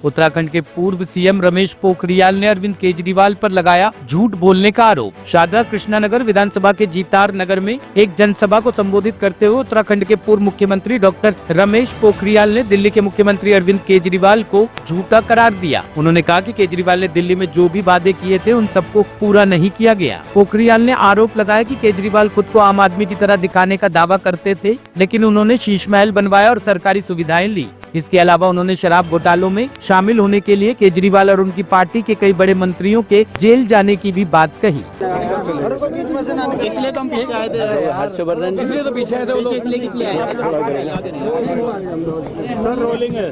उत्तराखंड के पूर्व सीएम रमेश पोखरियाल ने अरविंद केजरीवाल पर लगाया झूठ बोलने का आरोप। शारदा कृष्णानगर विधानसभा के जीतार नगर में एक जनसभा को संबोधित करते हुए उत्तराखंड के पूर्व मुख्यमंत्री डॉक्टर रमेश पोखरियाल ने दिल्ली के मुख्यमंत्री अरविंद केजरीवाल को झूठा करार दिया। उन्होंने कहा कि केजरीवाल ने दिल्ली में जो भी वादे किए थे उन सबको पूरा नहीं किया गया। पोखरियाल ने आरोप लगाया कि केजरीवाल खुद को आम आदमी की तरह दिखाने का दावा करते थे, लेकिन उन्होंने शीश महल बनवाया और सरकारी सुविधाएं ली। इसके अलावा उन्होंने शराब घोटालों में शामिल होने के लिए केजरीवाल और उनकी पार्टी के कई बड़े मंत्रियों के जेल जाने की भी बात कही। इसलिए तो हम पीछे आए थे हर्षवर्धन, इसलिए तो पीछे आए थे, इसलिए किस लिए आए सर? रोलिंग है।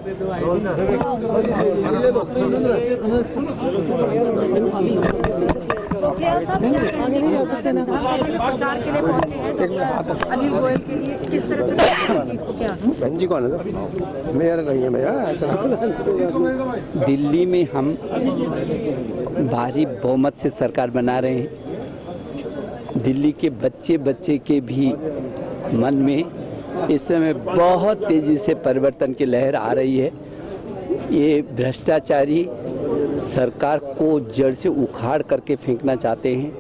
आगे नहीं जा सकते ना। प्रचार के लिए पहुंचे हैं डॉक्टर अनिल गोयल के लिए, किस तरह से सीट को क्या? बहन जी कौन है? मेयर नहीं है भैया, ऐसा दिल्ली में हम भारी बहुमत से सरकार बना रहे हैं। दिल्ली के बच्चे के भी मन में इस समय बहुत तेजी से परिवर्तन की लहर आ रही है। ये भ्रष्टाचारी सरकार को जड़ से उखाड़ करके फेंकना चाहते हैं।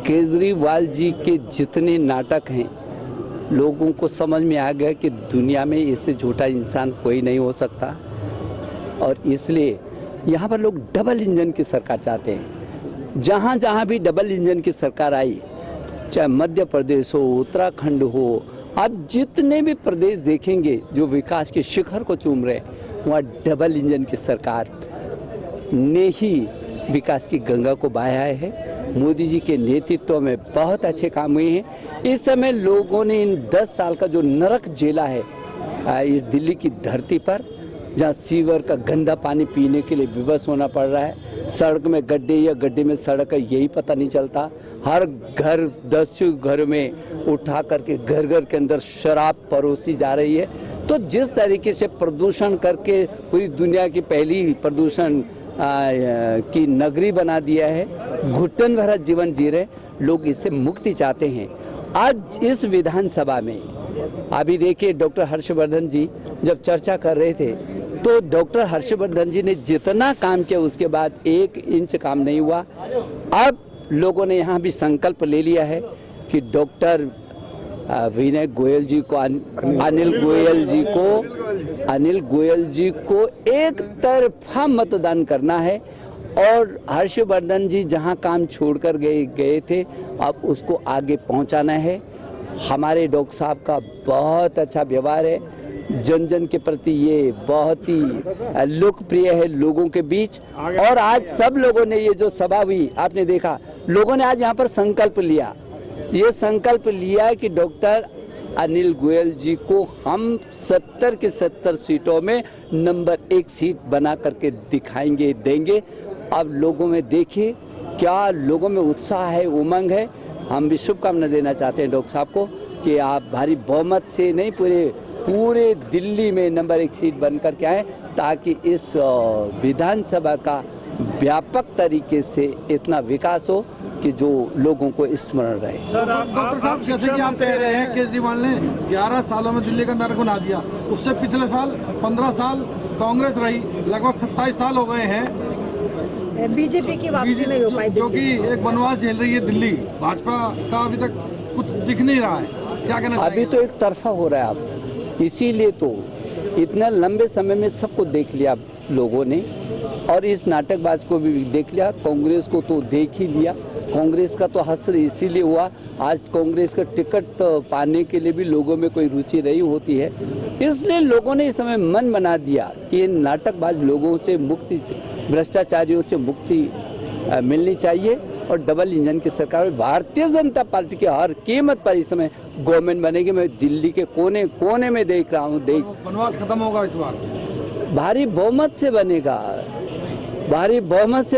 केजरीवाल जी के जितने नाटक हैं, लोगों को समझ में आ गया कि दुनिया में इससे झूठा इंसान कोई नहीं हो सकता, और इसलिए यहाँ पर लोग डबल इंजन की सरकार चाहते हैं। जहाँ जहाँ भी डबल इंजन की सरकार आई, चाहे मध्य प्रदेश हो, उत्तराखंड हो, आप जितने भी प्रदेश देखेंगे जो विकास के शिखर को चूम रहे हैं, वहाँ डबल इंजन की सरकार ने ही विकास की गंगा को बहाया है। मोदी जी के नेतृत्व में बहुत अच्छे काम हुए हैं। इस समय लोगों ने इन 10 साल का जो नरक झेला है इस दिल्ली की धरती पर, जहाँ सीवर का गंदा पानी पीने के लिए विवश होना पड़ रहा है, सड़क में गड्ढे या गड्ढे में सड़क है यही पता नहीं चलता, हर घर 10 घर में उठा करके घर घर के अंदर शराब परोसी जा रही है। तो जिस तरीके से प्रदूषण करके पूरी दुनिया की पहली प्रदूषण की नगरी बना दिया है, घुटन भरा जीवन जी रहे लोग, इससे मुक्ति चाहते हैं। आज इस विधानसभा में अभी देखिए डॉक्टर हर्षवर्धन जी जब चर्चा कर रहे थे, तो डॉक्टर हर्षवर्धन जी ने जितना काम किया उसके बाद 1 इंच काम नहीं हुआ। अब लोगों ने यहाँ भी संकल्प ले लिया है कि डॉक्टर विनय गोयल जी को, अनिल गोयल जी को एक तरफा मतदान करना है, और हर्षवर्धन जी जहां काम छोड़कर गए थे अब उसको आगे पहुंचाना है। हमारे डॉक्टर साहब का बहुत अच्छा व्यवहार है, जन जन के प्रति ये बहुत ही लोकप्रिय है लोगों के बीच। और आज सब लोगों ने, ये जो सभा हुई आपने देखा, लोगों ने आज यहाँ पर संकल्प लिया, ये संकल्प लिया कि डॉक्टर अनिल गोयल जी को हम 70 के 70 सीटों में नंबर 1 सीट बना करके दिखाएंगे, देंगे। अब लोगों में देखिए क्या लोगों में उत्साह है, उमंग है। हम भी शुभकामना देना चाहते हैं डॉक्टर साहब को कि आप भारी बहुमत से नहीं, पूरे दिल्ली में नंबर 1 सीट बनकर के आए, ताकि इस विधानसभा का व्यापक तरीके से इतना विकास हो कि जो लोगों को स्मरण रहे। सर डॉक्टर साहब, जैसे कि आप कह रहे हैं केजरीवाल ने 11 सालों में दिल्ली का नरक बना दिया, उससे पिछले साल 15 साल कांग्रेस रही, लगभग 27 साल हो गए हैं बीजेपी की वापसी नहीं हो पाई, जो कि एक वनवास झेल रही है दिल्ली। भाजपा का अभी तक कुछ दिख नहीं रहा है, क्या कहना? अभी तो एक तरफा हो रहा है अब, इसीलिए तो इतना लंबे समय में सबको देख लिया लोगों ने, और इस नाटकबाज को भी देख लिया, कांग्रेस को तो देख ही लिया। कांग्रेस का तो हश्र इसीलिए हुआ, आज कांग्रेस का टिकट पाने के लिए भी लोगों में कोई रुचि नहीं होती है, इसलिए लोगों ने इस समय मन बना दिया कि इन नाटकबाज लोगों से मुक्ति, भ्रष्टाचारियों से मुक्ति मिलनी चाहिए, और डबल इंजन की सरकार में भारतीय जनता पार्टी की हर कीमत पर इस समय गवर्नमेंट बनेगी। मैं दिल्ली के कोने कोने में देख रहा हूँ, वनवास खत्म होगा इस बार, भारी बहुमत से बनेगा, भारी बहुमत से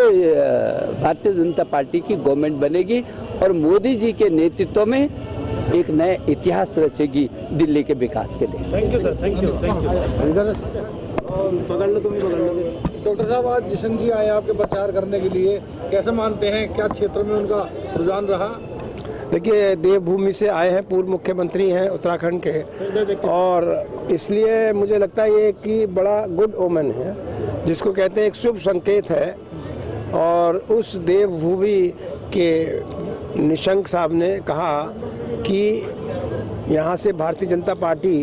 भारतीय जनता पार्टी की गवर्नमेंट बनेगी, और मोदी जी के नेतृत्व में एक नया इतिहास रचेगी दिल्ली के विकास के लिए। Thank you sir, thank you, thank you. Doctor साहब, आज जिशन जी आए आपके प्रचार करने के लिए, कैसे मानते हैं, क्या क्षेत्र में उनका रुझान रहा? देखिए, देवभूमि से आए हैं, पूर्व मुख्यमंत्री हैं उत्तराखंड के, और इसलिए मुझे लगता है ये कि बड़ा गुड ओमेन है। जिसको कहते हैं एक शुभ संकेत है। और उस देवभूमि के निशंक साहब ने कहा कि यहाँ से भारतीय जनता पार्टी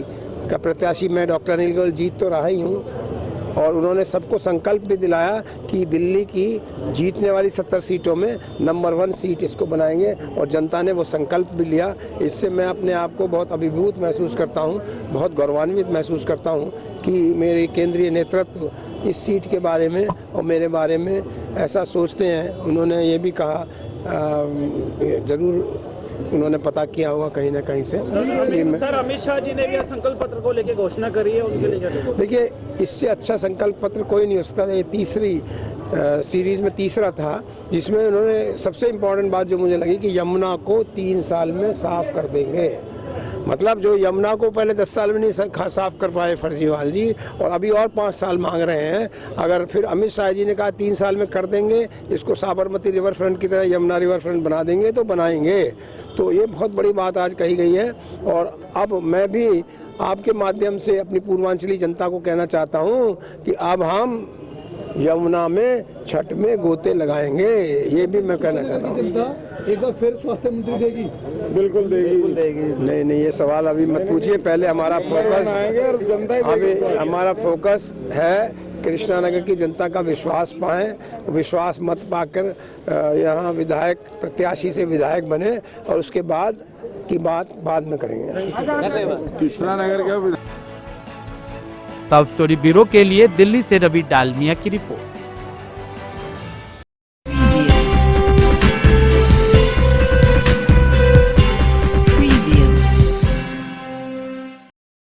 का प्रत्याशी मैं डॉक्टर अनिल गोयल जीत तो रहा ही हूँ, और उन्होंने सबको संकल्प भी दिलाया कि दिल्ली की जीतने वाली 70 सीटों में नंबर 1 सीट इसको बनाएंगे, और जनता ने वो संकल्प भी लिया। इससे मैं अपने आप को बहुत अभिभूत महसूस करता हूँ, बहुत गौरवान्वित महसूस करता हूँ कि मेरे केंद्रीय नेतृत्व इस सीट के बारे में और मेरे बारे में ऐसा सोचते हैं। उन्होंने ये भी कहा, ज़रूर उन्होंने पता किया होगा कहीं ना कहीं से। सर, अमित शाह जी ने भी संकल्प पत्र को लेकर घोषणा करी है, उनके लिए देखिए, इससे अच्छा संकल्प पत्र कोई नहीं हो सकता। ये तीसरी सीरीज में तीसरा था, जिसमें उन्होंने सबसे इम्पोर्टेंट बात जो मुझे लगी कि यमुना को 3 साल में साफ कर देंगे। मतलब जो यमुना को पहले 10 साल में नहीं साफ कर पाए फर्जीवाल जी, और अभी और 5 साल मांग रहे हैं। अगर फिर अमित शाह जी ने कहा 3 साल में कर देंगे, इसको साबरमती रिवर फ्रंट की तरह यमुना रिवर फ्रंट बना देंगे, तो बनाएंगे। तो ये बहुत बड़ी बात आज कही गई है। और अब मैं भी आपके माध्यम से अपनी पूर्वांचली जनता को कहना चाहता हूँ कि अब हम यमुना में छठ में गोते लगाएंगे, ये भी मैं कहना चाहता हूँ। एक बार फिर स्वास्थ्य मंत्री देगी? बिल्कुल देगी। नहीं, ये सवाल अभी मत पूछिए। पहले हमारा फोकस है कृष्णानगर की जनता का विश्वास पाएं। विश्वास मत पाकर यहाँ विधायक प्रत्याशी से विधायक बने, और उसके बाद की बात बाद में करेंगे। कृष्णानगर का टॉप स्टोरी ब्यूरो के लिए दिल्ली से रवि डालमिया की रिपोर्ट।